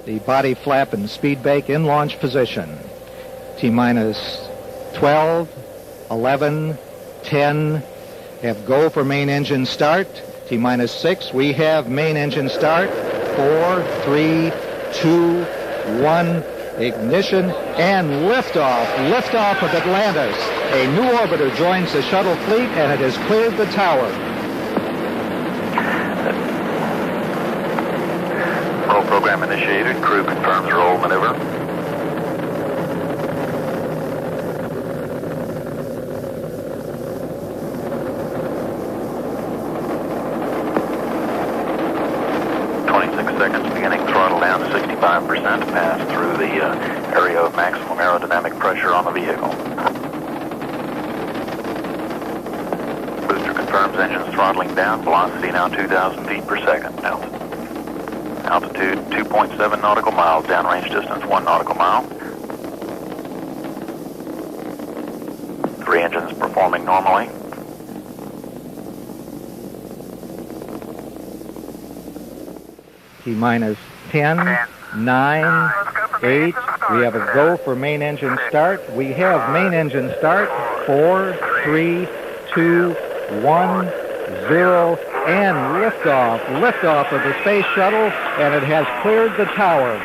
The body flap and speed brake in launch position. T-minus 12, 11, 10. Have go for main engine start. T-minus 6. We have main engine start. 4, 3, 2, 1. Ignition and liftoff. Liftoff of Atlantis. A new orbiter joins the shuttle fleet, and it has cleared the tower. Roll program initiated. Crew confirms roll maneuver. Seconds beginning, throttle down to 65%, pass through the area of maximum aerodynamic pressure on the vehicle. Booster confirms engines throttling down, velocity now 2,000 feet per second. Altitude 2.7 nautical miles, downrange distance 1 nautical mile. 3 engines performing normally. T-minus 10, 9, 8. We have a go for main engine start. We have main engine start. 4, 3, 2, 1, 0. And liftoff. Liftoff of the space shuttle, and it has cleared the tower.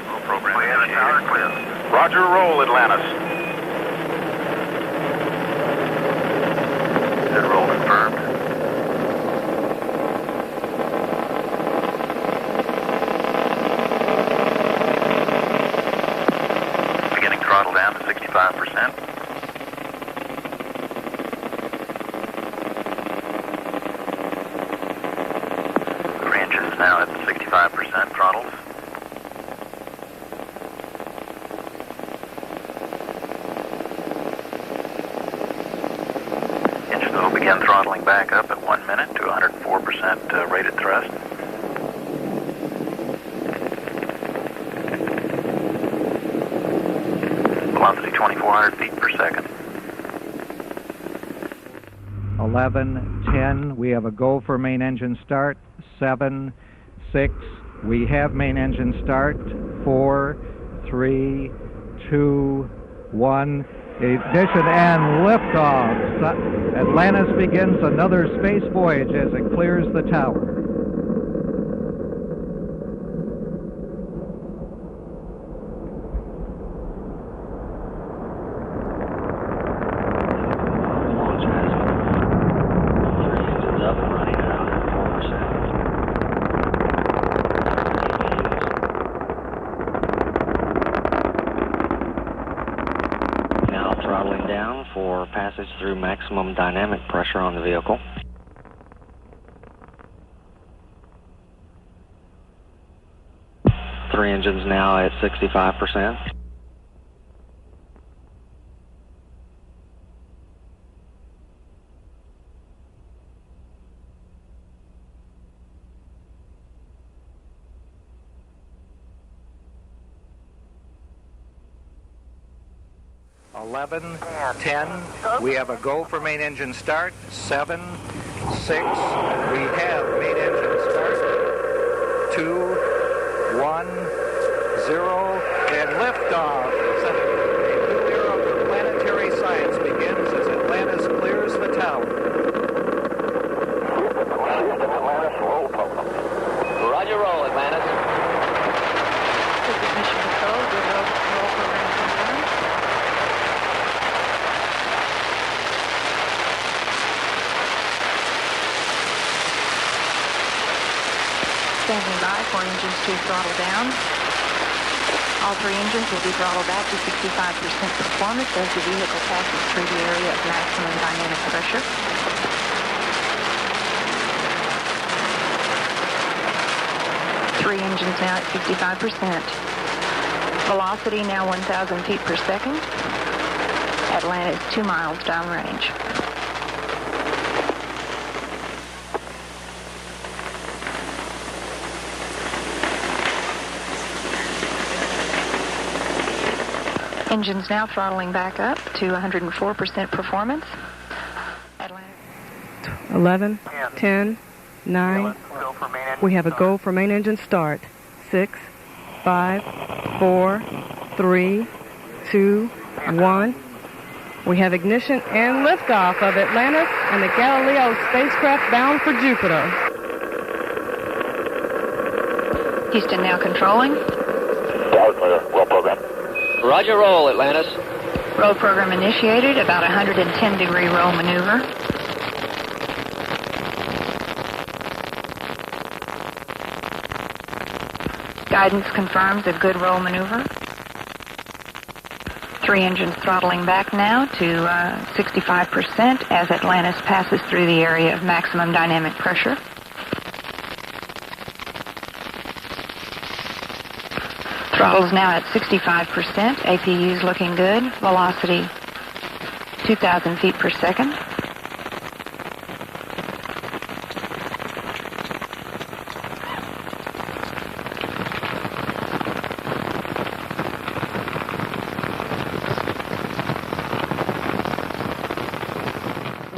Roll program initiated. Roger, roll, Atlantis. Good roll confirmed. Throttle down to 65%. Three engines now at 65% throttles. Engines will begin throttling back up at 1 minute to 104% rated thrust. Velocity 2,400 feet per second. 11, 10. We have a go for main engine start. 7, 6. We have main engine start. 4, 3, 2, 1. Ignition and liftoff. Atlantis begins another space voyage as it clears the tower. Throttling down for passage through maximum dynamic pressure on the vehicle. Three engines now at 65%. Eleven, 10. We have a go for main engine start. 7, 6. We have main engine start. 2, 1, 0. And liftoff. A new era for planetary science begins as Atlantis clears the tower. Atlantis, roll program. Roger, roll, Atlantis. This is mission control. Good roll program confirmed. Standing by for engines to throttle down. All three engines will be throttled back to 65% performance as the vehicle passes through the area of maximum dynamic pressure. Three engines now at 65%. Velocity now 1,000 feet per second. Atlantis 2 miles downrange. Engines now throttling back up to 104% performance. 11, 10, 9. We have a go for main engine start. 6, 5, 4, 3, 2, 1. We have ignition and liftoff of Atlantis and the Galileo spacecraft bound for Jupiter. Houston now controlling. Roll program. Roger, roll, Atlantis. Roll program initiated, about 110-degree roll maneuver. Guidance confirms a good roll maneuver. 3 engines throttling back now to 65% as Atlantis passes through the area of maximum dynamic pressure. Throttle's now at 65%. APU's looking good. Velocity 2,000 feet per second.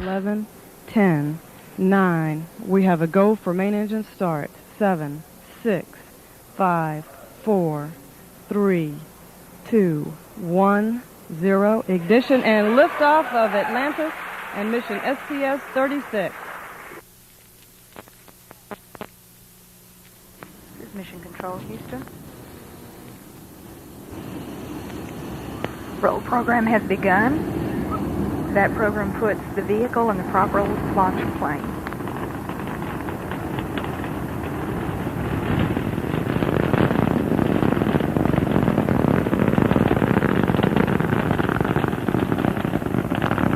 Eleven, 10, 9. We have a go for main engine start. 7, 6, 5, 4, 3, 2, 1, 0. Ignition and liftoff of Atlantis and mission STS-36. This is Mission Control, Houston. Roll program has begun. That program puts the vehicle in the proper launch plane.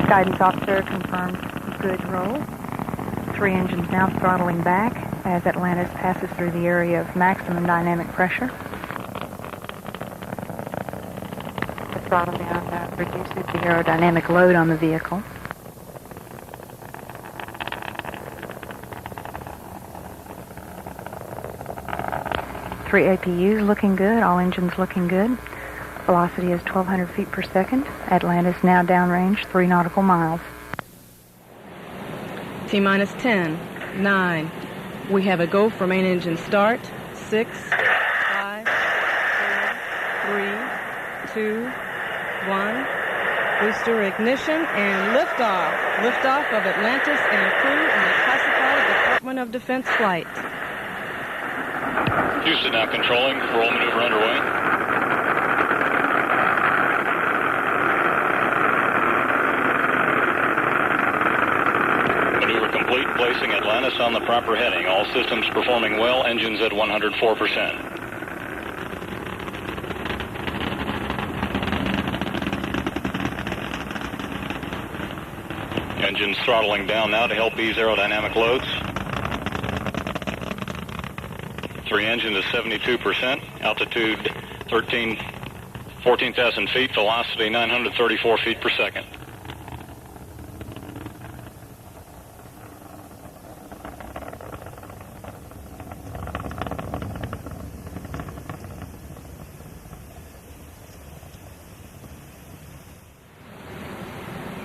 Guidance officer confirms good roll. 3 engines now throttling back as Atlantis passes through the area of maximum dynamic pressure. The throttle down reduces the aerodynamic load on the vehicle. Three APUs looking good, all engines looking good. Velocity is 1,200 feet per second. Atlantis now downrange 3 nautical miles. T-minus 10, 9. We have a go for main engine start. 6, 5, 4, 3, 2, 1. Booster ignition and liftoff. Liftoff of Atlantis and crew in a classified Department of Defense flight. Houston now controlling. Roll maneuver underway. Maneuver complete. Placing Atlantis on the proper heading. All systems performing well. Engines at 104%. Engines throttling down now to help ease aerodynamic loads. 3 engines at 72%. Altitude 14,000 feet. Velocity 934 feet per second.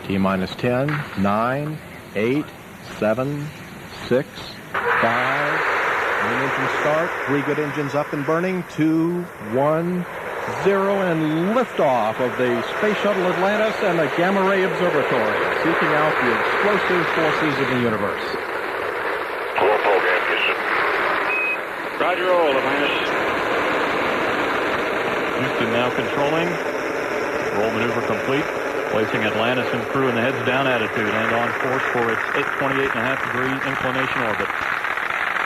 T-minus 10, 9, 8, 7, 6, 5. Main engine start. 3 good engines up and burning. 2, 1, 0, and liftoff of the Space Shuttle Atlantis and the Gamma Ray Observatory, seeking out the explosive forces of the universe. Roll program, Houston. Roger, roll, Atlantis. Houston now controlling. Roll maneuver complete. Placing Atlantis and crew in the heads down attitude and on course for its 28.5-degree inclination orbit.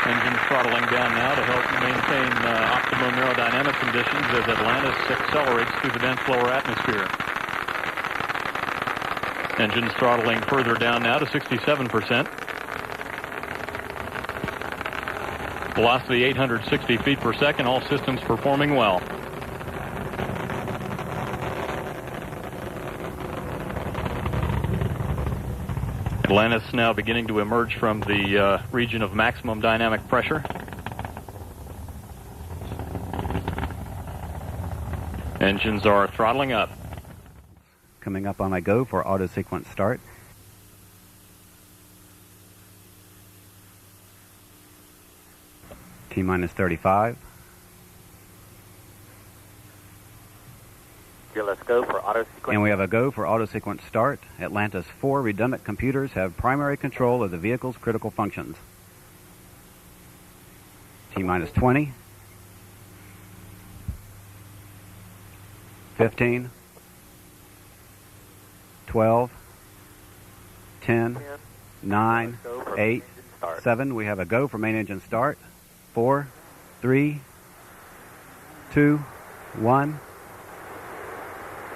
Engines throttling down now to help maintain optimum aerodynamic conditions as Atlantis accelerates through the dense lower atmosphere. Engines throttling further down now to 67%. Velocity 860 feet per second. All systems performing well. Atlantis now beginning to emerge from the region of maximum dynamic pressure. Engines are throttling up. Coming up on my go for auto sequence start. T-minus 35. Let's go for auto sequence. And we have a go for auto sequence start. Atlantis 4 redundant computers have primary control of the vehicle's critical functions. T-minus 20. 15. 12. 10. 9. 8. 7. We have a go for main engine start. 4. 3. 2. 1.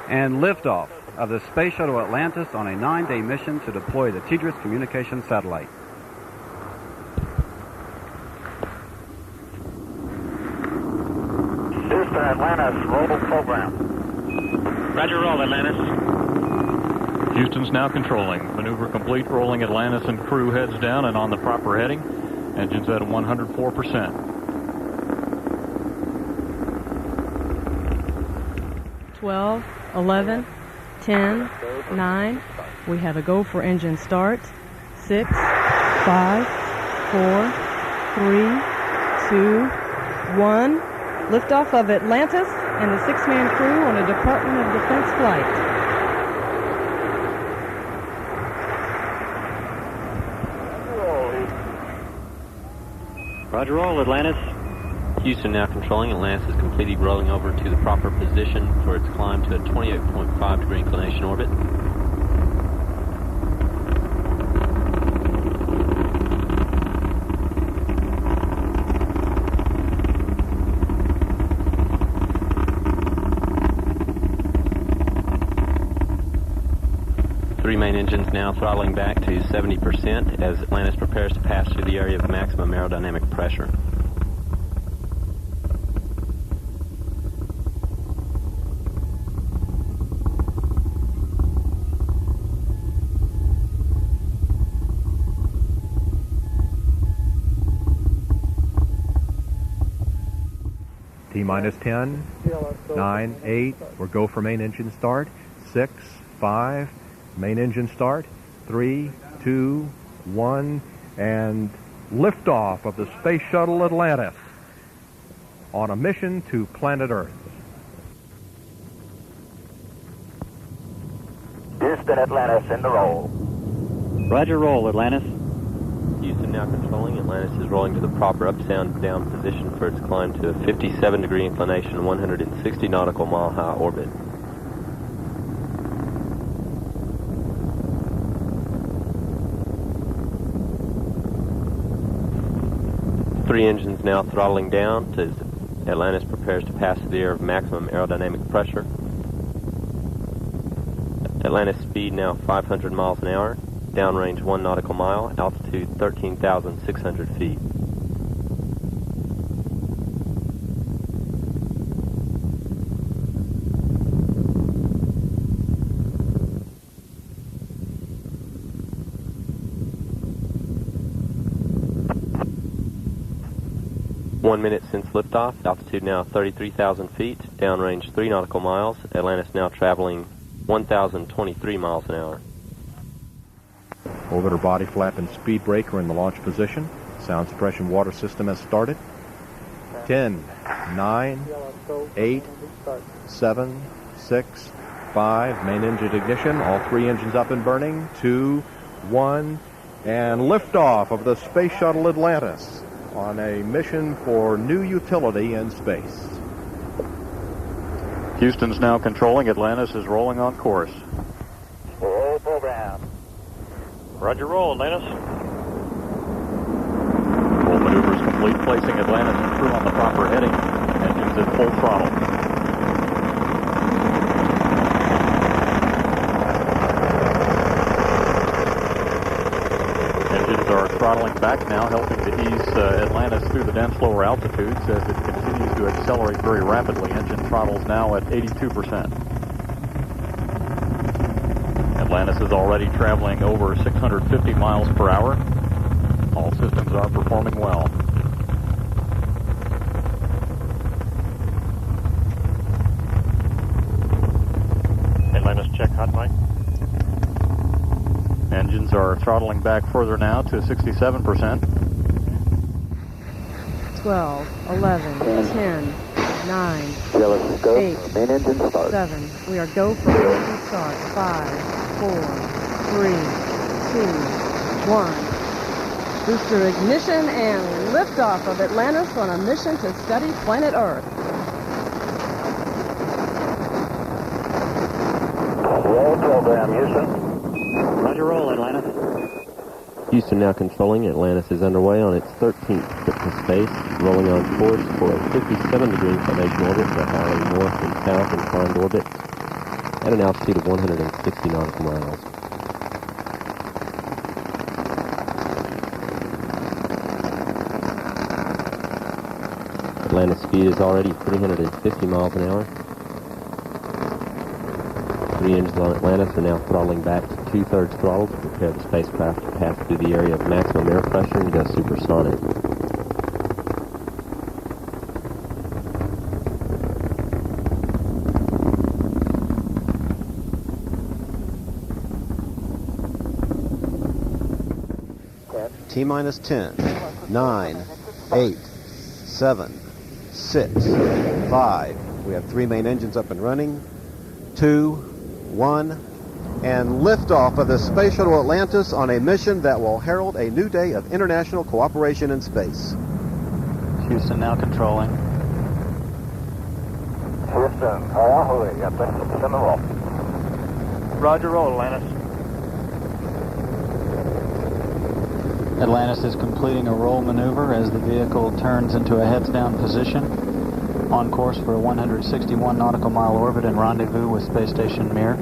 And liftoff of the Space Shuttle Atlantis on a 9-day mission to deploy the TDRS communication satellite. Houston, Atlantis, roll program. Roger, roll, Atlantis. Houston's now controlling. Maneuver complete, rolling Atlantis and crew heads down and on the proper heading. Engines at 104%. 12, 11, 10, 9. We have a go for engine start. 6, 5, 4, 3, 2, 1. Liftoff of Atlantis and the 6-man crew on a Department of Defense flight. Roger, roll, Atlantis. Houston now controlling. Atlantis is completely rolling over to the proper position for its climb to a 28.5 degree inclination orbit. Three main engines now throttling back to 70% as Atlantis prepares to pass through the area of maximum aerodynamic pressure. T-minus 10, 9, 8, we're go for main engine start, 6, 5, main engine start, 3, 2, 1, and liftoff of the Space Shuttle Atlantis on a mission to planet Earth. Houston, Atlantis, in the roll. Roger, roll, Atlantis. Houston now controlling. Atlantis is rolling to the proper up-down position for its climb to a 57 degree inclination, 160 nautical mile high orbit. Three engines now throttling down as Atlantis prepares to pass through the area of maximum aerodynamic pressure. Atlantis speed now 500 miles an hour. Downrange 1 nautical mile, altitude 13,600 feet. One minute since liftoff, altitude now 33,000 feet, downrange 3 nautical miles, Atlantis now traveling 1,023 miles an hour. Orbiter body flap and speed brake are in the launch position. Sound suppression water system has started. 10, 9, 8, 7, 6, 5, main engine ignition, all three engines up and burning, 2, 1, and liftoff of the Space Shuttle Atlantis on a mission for new utility in space. Houston's now controlling. Atlantis is rolling on course. Roll program. Roger, roll, Atlantis. Roll maneuvers complete, placing Atlantis and crew on the proper heading. Engines at full throttle. Engines are throttling back now, helping to ease Atlantis through the dense lower altitudes as it continues to accelerate very rapidly. Engine throttles now at 82%. Atlantis is already traveling over 650 miles per hour. All systems are performing well. Atlantis, check hot mic. Engines are throttling back further now to 67%. 12, 11, 10, 9, Jealous go. 8, Main engine start. 7. We are go for main engine start. 5, 4, 3, 2, 1. Booster ignition and liftoff of Atlantis on a mission to study planet Earth. Roll program, Houston. Roger, roll, Atlantis. Houston now controlling. Atlantis is underway on its 13th trip to space, rolling on course for a 57-degree inclination orbit, traveling north and south inclined orbit at an altitude of 160 nautical miles. Atlantis speed is already 350 miles an hour. 3 engines on Atlantis are now throttling back to 2/3 throttle to prepare the spacecraft to pass through the area of maximum air pressure and go supersonic. T-minus 10, 9, 8, 7, 6, 5. We have 3 main engines up and running. 2, 1, and liftoff of the Space Shuttle Atlantis on a mission that will herald a new day of international cooperation in space. Houston now controlling. Houston, Atlantis is in the roll. Roger, roll, Atlantis. Atlantis is completing a roll maneuver as the vehicle turns into a heads-down position on course for a 161 nautical mile orbit and rendezvous with Space Station Mir.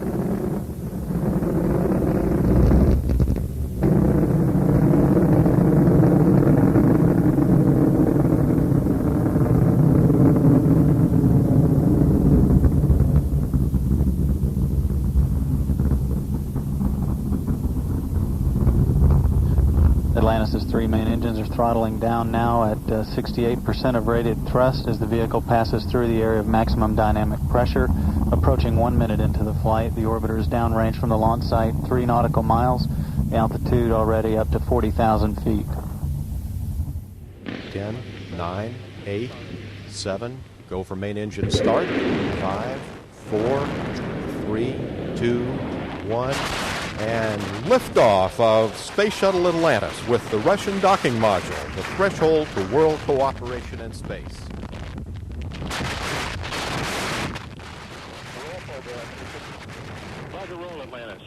Atlantis' 3 main engines are throttling down now at 68% of rated thrust as the vehicle passes through the area of maximum dynamic pressure. Approaching 1 minute into the flight, the orbiter is downrange from the launch site 3 nautical miles, the altitude already up to 40,000 feet. 10, 9, 8, 7. Go for main engine start. 5, 4, 3, 2, 1. And liftoff of Space Shuttle Atlantis with the Russian docking module, the threshold to world cooperation in space. Roger, roll, Atlantis.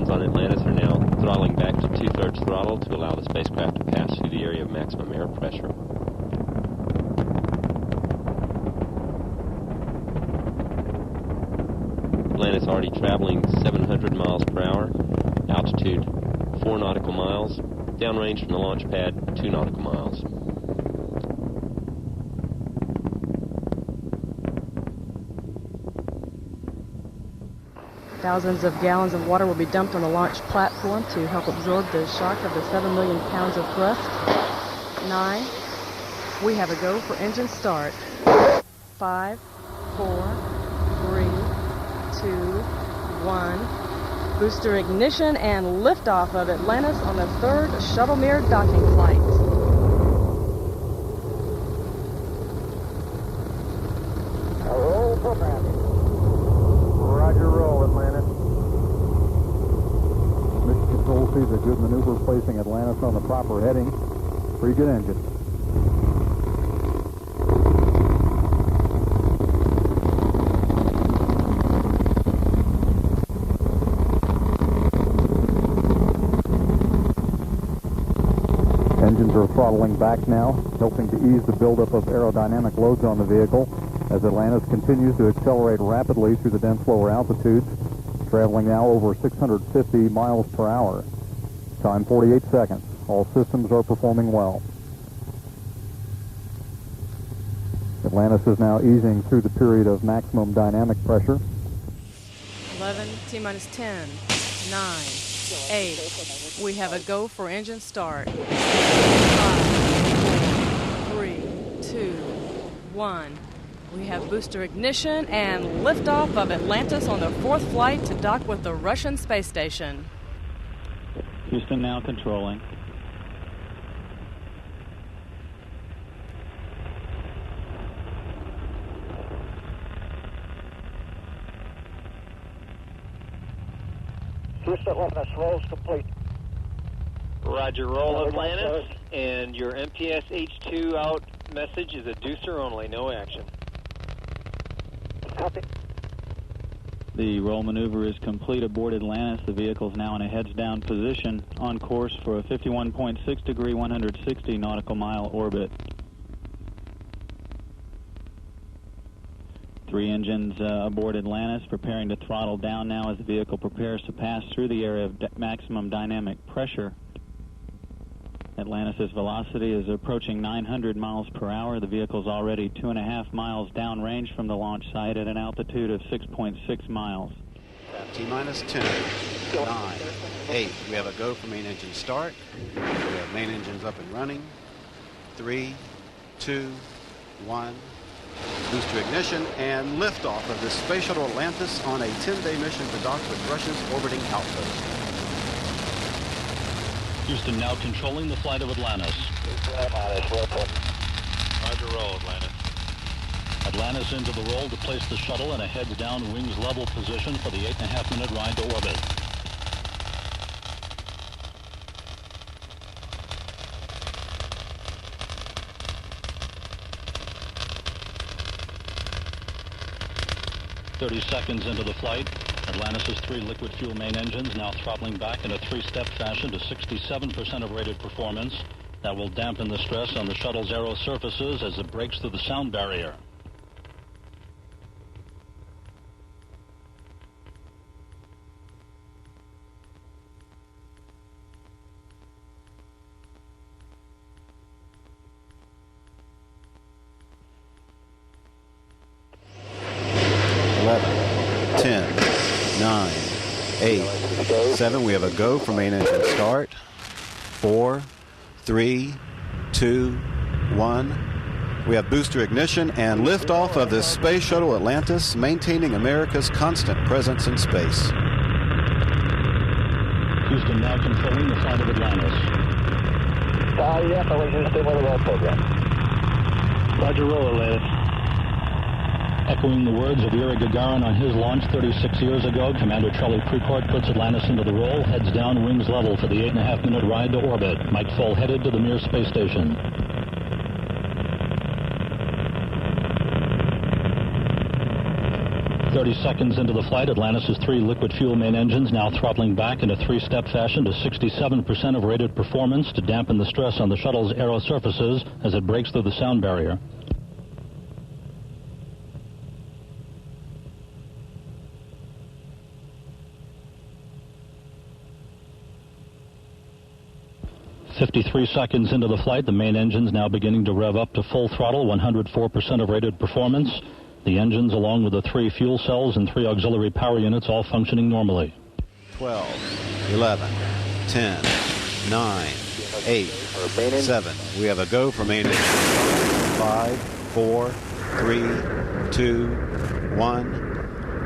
On Atlantis are now throttling back to 2/3 throttle to allow the spacecraft to pass through the area of maximum air pressure. Atlantis already traveling 700 miles per hour, altitude 4 nautical miles, downrange from the launch pad 2 nautical miles. Thousands of gallons of water will be dumped on the launch platform to help absorb the shock of the 7 million pounds of thrust. 9. We have a go for engine start. 5, 4, 3, 2, 1. Booster ignition and liftoff of Atlantis on the 3rd Shuttle Mir docking flight. Roll program. Roger, roll, Atlantis. Mission Control sees a good maneuver placing Atlantis on the proper heading. Pretty good engine. Engines are throttling back now, helping to ease the buildup of aerodynamic loads on the vehicle as Atlantis continues to accelerate rapidly through the dense lower altitudes, traveling now over 650 miles per hour. Time 48 seconds. All systems are performing well. Atlantis is now easing through the period of maximum dynamic pressure. 11, T-minus 10, 9, 8. We have a go for engine start. 5, 4, 3, 2, 1. We have booster ignition and liftoff of Atlantis on the 4th flight to dock with the Russian space station. Houston now controlling. Houston, Atlantis, roll's complete. Roger, roll Atlantis, and your MPS H2 out message is a deucer only, no action. Copy. The roll maneuver is complete aboard Atlantis. The vehicle is now in a heads-down position on course for a 51.6 degree, 160 nautical mile orbit. 3 engines aboard Atlantis preparing to throttle down now as the vehicle prepares to pass through the area of maximum dynamic pressure. Atlantis' velocity is approaching 900 miles per hour. The vehicle is already 2.5 miles downrange from the launch site at an altitude of 6.6 miles. T-minus 10, 9, 8. We have a go for main engine start. We have main engines up and running. 3, 2, 1. Booster ignition and liftoff of this Space Shuttle Atlantis on a 10-day mission to dock with Russia's orbiting outpost. Houston now controlling the flight of Atlantis. Roger, roll, Atlantis. Atlantis into the roll to place the shuttle in a heads-down, wings-level position for the 8.5-minute ride to orbit. Seconds into the flight, Atlantis' 3 liquid fuel main engines now throttling back in a 3-step fashion to 67% of rated performance. That will dampen the stress on the shuttle's aero surfaces as it breaks through the sound barrier. Seven, we have a go for main engine start. 4, 3, 2, 1. We have booster ignition and liftoff of this Space Shuttle Atlantis, maintaining America's constant presence in space. Houston now controlling the flight of Atlantis. Yeah, I was just with the program. Roger, roll, Atlantis. Echoing the words of Yuri Gagarin on his launch 36 years ago, Commander Charlie Precourt puts Atlantis into the roll, heads down, wings level for the 8.5-minute ride to orbit. Mike Full headed to the Mir space station. Seconds into the flight, Atlantis' 3 liquid fuel main engines now throttling back in a 3-step fashion to 67% of rated performance to dampen the stress on the shuttle's aero surfaces as it breaks through the sound barrier. Seconds into the flight, the main engines now beginning to rev up to full throttle, 104% of rated performance. The engines, along with the 3 fuel cells and 3 auxiliary power units, all functioning normally. 12, 11, 10, 9, 8, 7. We have a go for main engine. 5, 4, 3, 2, 1.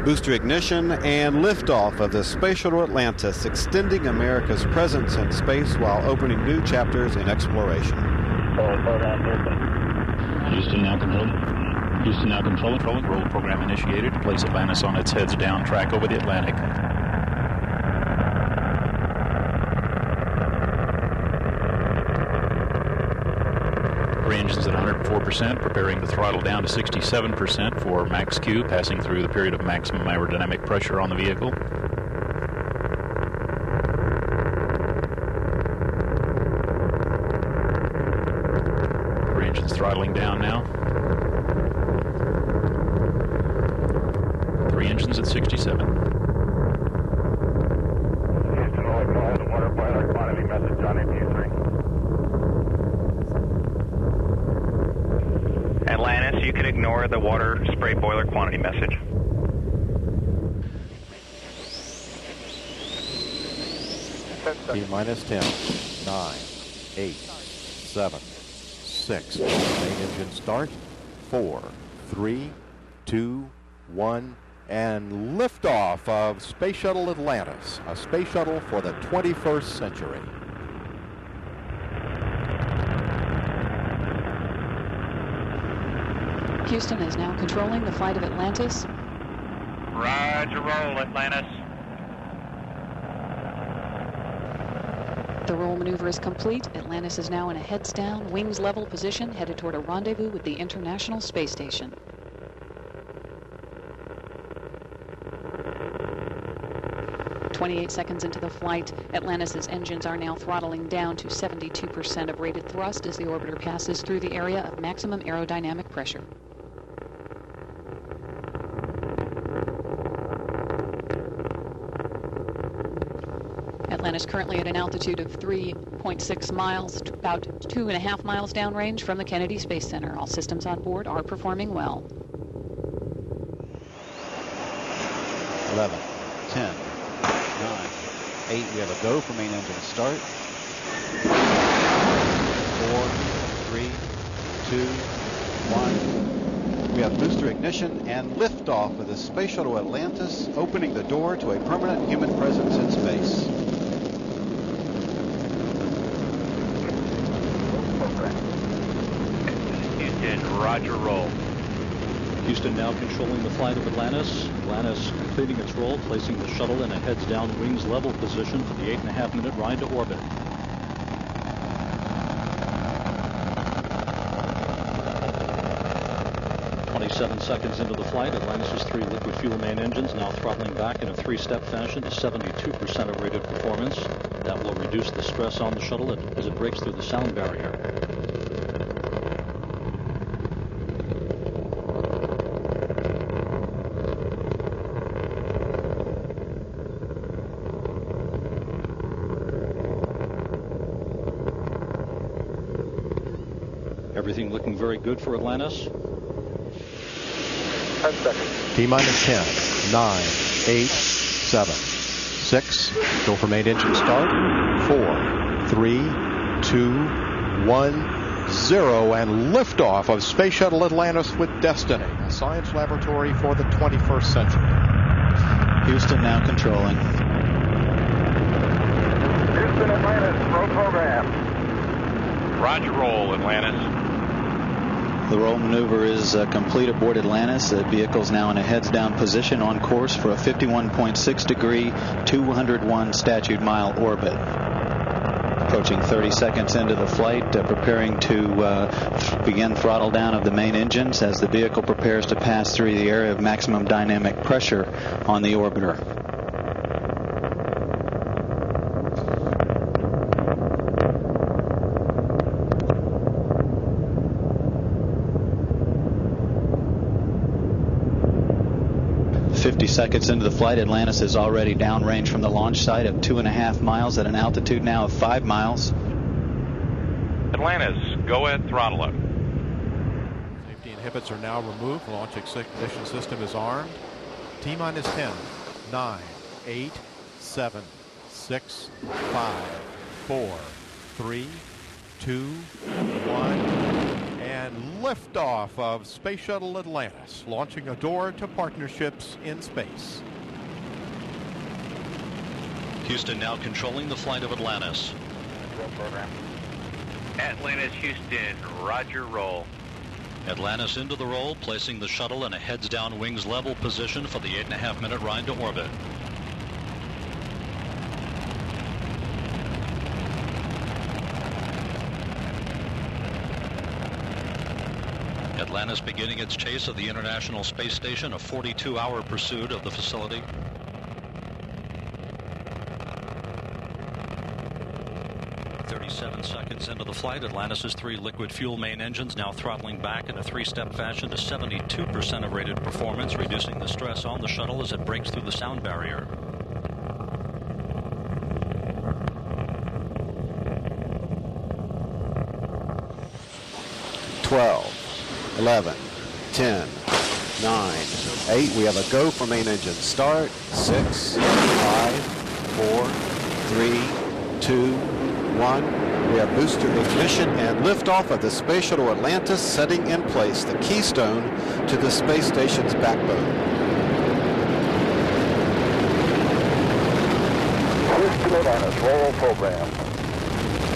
Booster ignition and liftoff of the Space Shuttle Atlantis, extending America's presence in space while opening new chapters in exploration. Houston now controlling. Houston now controlling. Roll program initiated to place Atlantis on its heads down track over the Atlantic. Engines at 104%, preparing to throttle down to 67% for max Q, passing through the period of maximum aerodynamic pressure on the vehicle. Engines throttling down now. 3 engines at 67. Houston, only call the water boiler quantity message on MU3. Atlantis, you can ignore the water spray boiler quantity message. T-minus 10, 9, 8, 7, 6. Main engine start. 4, 3, 2, 1, and liftoff of Space Shuttle Atlantis, a space shuttle for the 21st century. Houston is now controlling the flight of Atlantis. Roger, roll, Atlantis. The roll maneuver is complete. Atlantis is now in a heads-down, wings-level position, headed toward a rendezvous with the International Space Station. "28 seconds into the flight, Atlantis' engines are now throttling down to 72% of rated thrust as the orbiter passes through the area of maximum aerodynamic pressure. Atlantis currently at an altitude of 3.6 miles, about 2.5 miles downrange from the Kennedy Space Center. All systems on board are performing well. 11, 10, 9, 8. We have a go for main engine start. 4, 3, 2, 1. We have booster ignition and liftoff of the Space Shuttle Atlantis, opening the door to a permanent human presence in space. Houston, roger, roll. Houston now controlling the flight of Atlantis. Atlantis completing its roll, placing the shuttle in a heads-down, wings-level position for the 8.5-minute ride to orbit. "27 seconds into the flight, Atlantis' 3 liquid fuel main engines now throttling back in a 3-step fashion to 72% of rated performance. That will reduce the stress on the shuttle as it breaks through the sound barrier. Everything looking very good for Atlantis. 10 seconds. T-minus 10, 9, 8, 7, 6. Go for main engine start. 4, 3, 2, 1, 0. And liftoff of Space Shuttle Atlantis with Destiny, a science laboratory for the 21st century. Houston now controlling. Houston, Atlantis, roll program. Roger, roll, Atlantis. The roll maneuver is complete aboard Atlantis. The vehicle's now in a heads-down position on course for a 51.6-degree, 201 statute-mile orbit. Approaching 30 seconds into the flight, preparing to begin throttle down of the main engines as the vehicle prepares to pass through the area of maximum dynamic pressure on the orbiter. Seconds into the flight, Atlantis is already downrange from the launch site of 2.5 miles at an altitude now of 5 miles. Atlantis, go ahead, throttle up. Safety inhibits are now removed. Launch ignition system is armed. T-minus 10, 9, 8, 7, 6, 5, 4, 3, 2, 1. And liftoff of Space Shuttle Atlantis, launching a door to partnerships in space. Houston now controlling the flight of Atlantis. Roll program. Atlantis, Houston, roger, roll. Atlantis into the roll, placing the shuttle in a heads-down, wings-level position for the 8.5-minute ride to orbit. Atlantis beginning its chase of the International Space Station, a 42-hour pursuit of the facility. Seconds into the flight, Atlantis' 3 liquid fuel main engines now throttling back in a 3-step fashion to 72% of rated performance, reducing the stress on the shuttle as it breaks through the sound barrier. "12, 11, 10, 9, 8. We have a go for main engine start. 6, 5, 4, 3, 2, 1. We have booster ignition and liftoff of the Space Shuttle Atlantis, setting in place the keystone to the space station's backbone. Houston, Atlantis, roll program.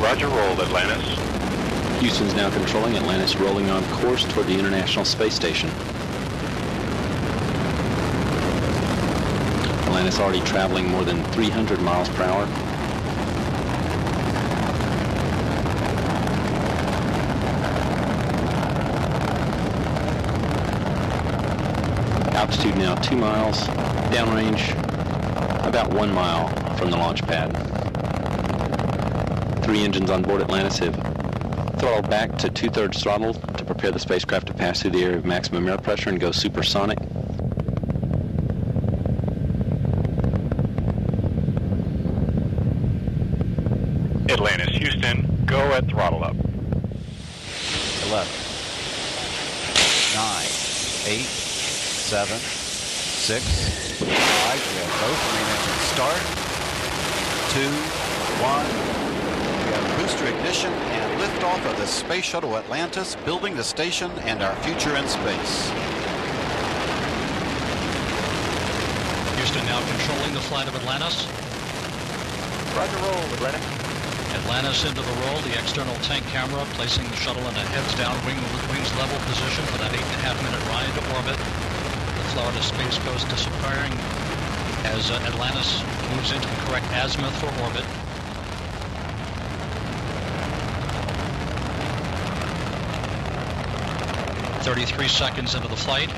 Roger, roll, Atlantis. Houston's now controlling. Atlantis rolling on course toward the International Space Station. Atlantis already traveling more than 300 miles per hour. Altitude now 2 miles, downrange about 1 mile from the launch pad. 3 engines on board Atlantis have throttled back to 2/3 throttle to prepare the spacecraft to pass through the area of maximum air pressure and go supersonic. Atlantis, Houston, go at throttle up. 11, 9, 8, 7, 6, 5. We have both main engines start. 2, 1. We have booster ignition and liftoff of the Space Shuttle Atlantis, building the station and our future in space. Houston now controlling the flight of Atlantis. Roger, roll, Atlantis. Atlantis into the roll, the external tank camera placing the shuttle in a heads-down wings level position for that 8.5-minute ride to orbit. The Florida Space Coast disappearing as Atlantis moves into the correct azimuth for orbit. "33 seconds into the flight.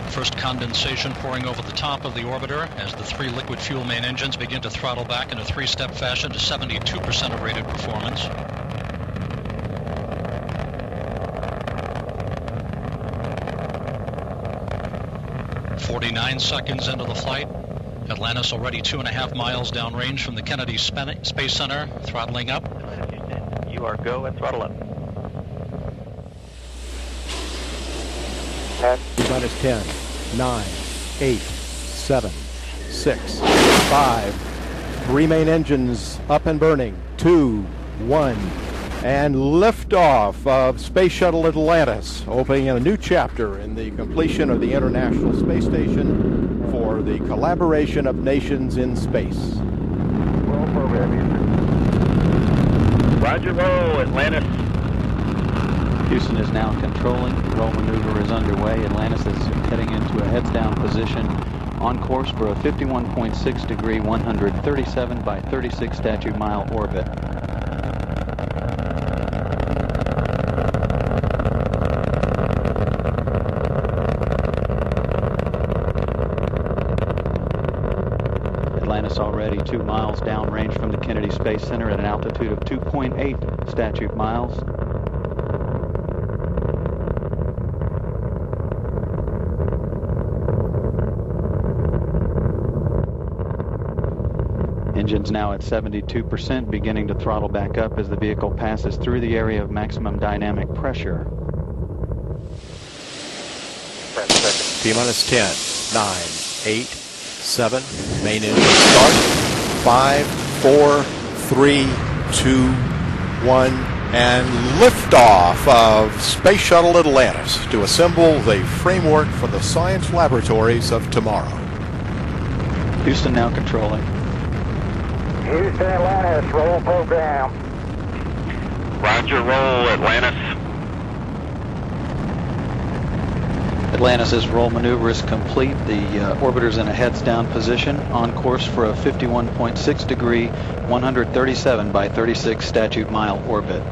First condensation pouring over the top of the orbiter as the 3 liquid fuel main engines begin to throttle back in a 3-step fashion to 72% of rated performance. "49 seconds into the flight. Atlantis already 2.5 miles downrange from the Kennedy Space Center, throttling up. You are go at throttle up. Minus 10, 9, 8, 7, 6, 5. 3 main engines up and burning. 2, 1. And liftoff of Space Shuttle Atlantis, opening a new chapter in the completion of the International Space Station for the collaboration of nations in space. Roll program, Roger, roll, Atlantis. Houston is now controlling. Roll maneuver is underway. Atlantis is heading into a heads-down position on course for a 51.6 degree, 137 by 36 statute mile orbit. Atlantis already 2 miles downrange from the Kennedy Space Center at an altitude of 2.8 statute miles. Engines now at 72%, beginning to throttle back up as the vehicle passes through the area of maximum dynamic pressure. T-minus 10, 9, 8, 7. Main engine start. 5, 4, 3, 2, 1. And liftoff of Space Shuttle Atlantis to assemble the framework for the science laboratories of tomorrow. Houston now controlling. Houston, Atlantis, roll program. Roger, roll, Atlantis. Atlantis' roll maneuver is complete. The orbiter's in a heads-down position on course for a 51.6 degree, 137 by 36 statute mile orbit.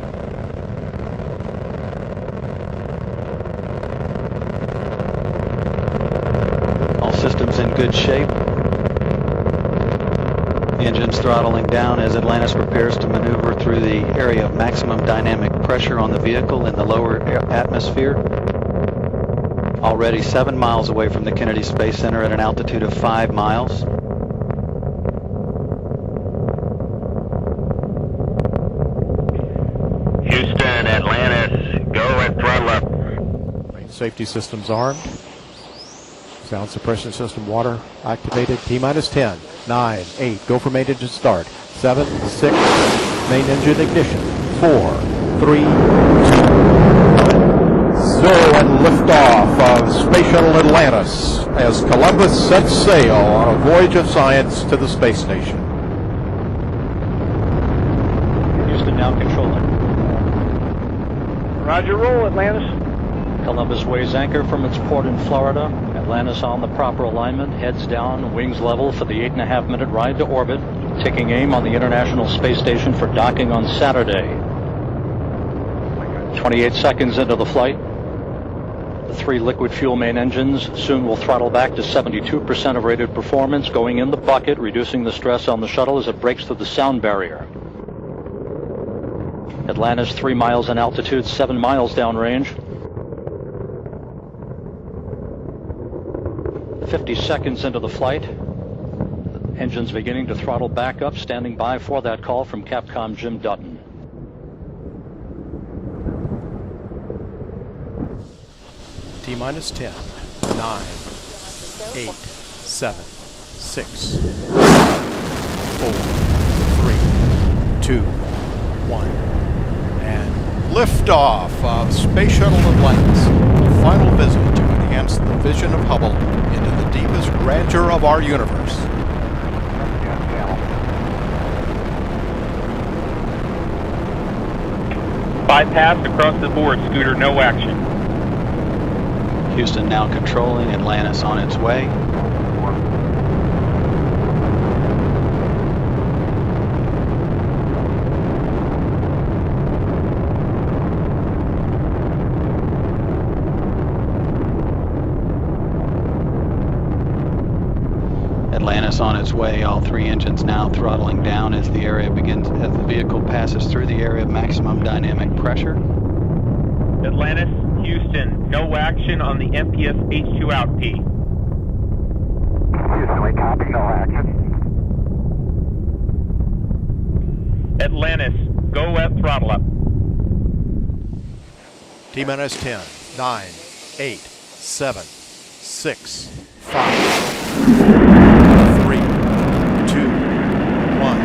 All systems in good shape. Engines throttling down as Atlantis prepares to maneuver through the area of maximum dynamic pressure on the vehicle in the lower atmosphere. Already 7 miles away from the Kennedy Space Center at an altitude of 5 miles. Houston, Atlantis, go at throttle up. Safety systems armed. Sound suppression system water activated. T-minus 10, 9, 8. Go for main engine start. 7, 6. Main engine ignition. 4, 3, 2, 0, and liftoff of Space Shuttle Atlantis as Columbus sets sail on a voyage of science to the space station. Houston now controlling. Roger, roll, Atlantis. Columbus weighs anchor from its port in Florida. Atlantis on the proper alignment, heads down, wings level for the 8.5-minute ride to orbit, taking aim on the International Space Station for docking on Saturday. 28 seconds into the flight. The 3 liquid fuel main engines soon will throttle back to 72% of rated performance, going in the bucket, reducing the stress on the shuttle as it breaks through the sound barrier. Atlantis 3 miles in altitude, 7 miles downrange. 50 seconds into the flight. Engines beginning to throttle back up, standing by for that call from Capcom Jim Dutton. T-minus 10, 9, 8, 7, 6, 5, 4, 3, 2, 1, and liftoff of Space Shuttle Atlantis. A final visit to enhance the vision of Hubble into the deepest grandeur of our universe. Bypass across the board, Scooter, no action. Houston now controlling, Atlantis on its way. Atlantis on its way, all 3 engines now throttling down as the vehicle passes through the area of maximum dynamic pressure. Atlantis, Houston, no action on the MPS H2 out P. Houston, we copy, no action. Atlantis, go at throttle up. T-minus 10, 9, 8, 7, 6, 5, 3, 2, 1,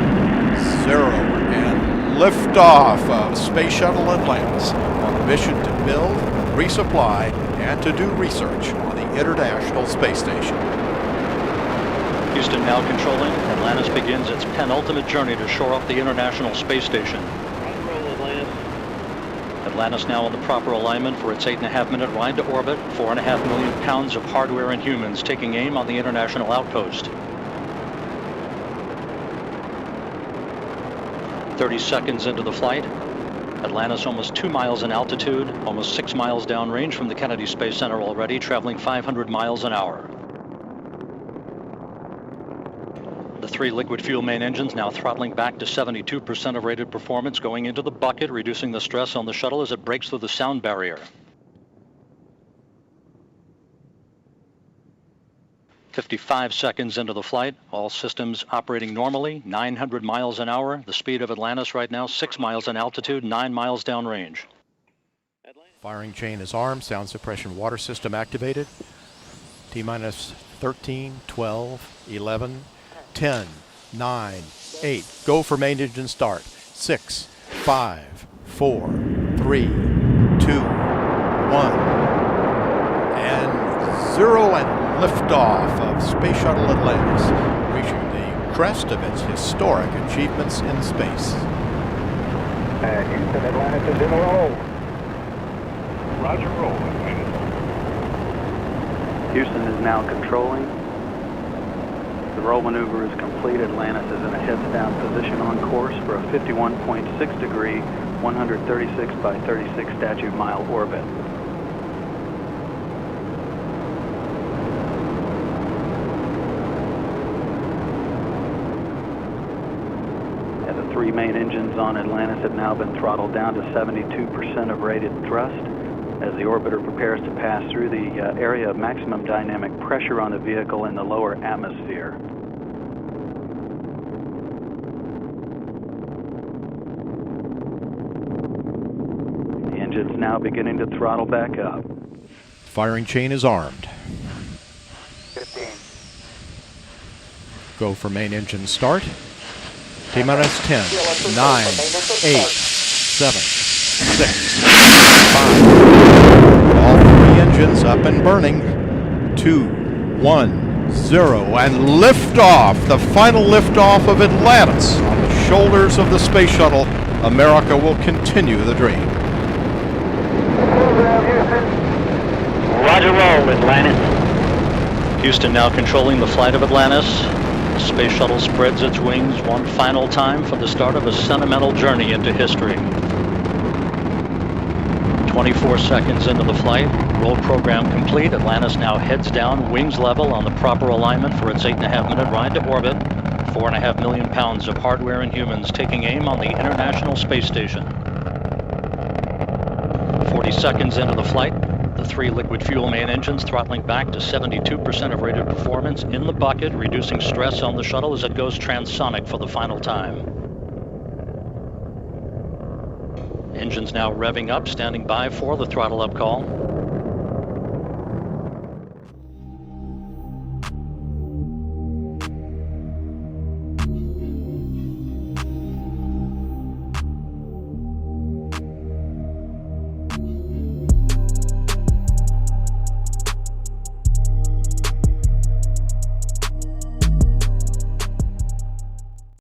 0, and liftoff of Space Shuttle Atlantis on a mission to build, resupply, and to do research on the International Space Station. Houston now controlling. Atlantis begins its penultimate journey to shore up the International Space Station. Atlantis now on the proper alignment for its 8.5-minute ride to orbit. 4.5 million pounds of hardware and humans taking aim on the International Outpost. 30 seconds into the flight. Atlantis almost 2 miles in altitude, almost 6 miles downrange from the Kennedy Space Center already, traveling 500 miles an hour. The 3 liquid fuel main engines now throttling back to 72% of rated performance, going into the bucket, reducing the stress on the shuttle as it breaks through the sound barrier. 55 seconds into the flight, all systems operating normally, 900 miles an hour. The speed of Atlantis right now, 6 miles in altitude, 9 miles downrange. Firing chain is armed, sound suppression water system activated. T-minus 13, 12, 11, 10, 9, 8. Go for main engine start. 6, 5, 4, 3, 2, 1, and 0, and liftoff of Space Shuttle Atlantis, reaching the crest of its historic achievements in space. Houston, Atlantis is in a roll. Roger, roll. Houston is now controlling. The roll maneuver is complete. Atlantis is in a heads-down position on course for a 51.6 degree, 136 by 36 statute mile orbit. And the 3 main engines on Atlantis have now been throttled down to 72% of rated thrust as the orbiter prepares to pass through the area of maximum dynamic pressure on the vehicle in the lower atmosphere. The engine's now beginning to throttle back up. Firing chain is armed. 15. Go for main engine start. T-minus 10, 9, 8, 7, 6, 5. All three engines up and burning. 2, 1, 0, and liftoff. The final liftoff of Atlantis. On the shoulders of the space shuttle, America will continue the dream. Roger, roll, Atlantis. Houston now controlling the flight of Atlantis. The space shuttle spreads its wings one final time for the start of a sentimental journey into history. 24 seconds into the flight, roll program complete. Atlantis now heads down, wings level on the proper alignment for its 8.5-minute ride to orbit. 4.5 million pounds of hardware and humans taking aim on the International Space Station. 40 seconds into the flight, the three liquid fuel main engines throttling back to 72% of rated performance in the bucket, reducing stress on the shuttle as it goes transonic for the final time. Engines now revving up, standing by for the throttle up call.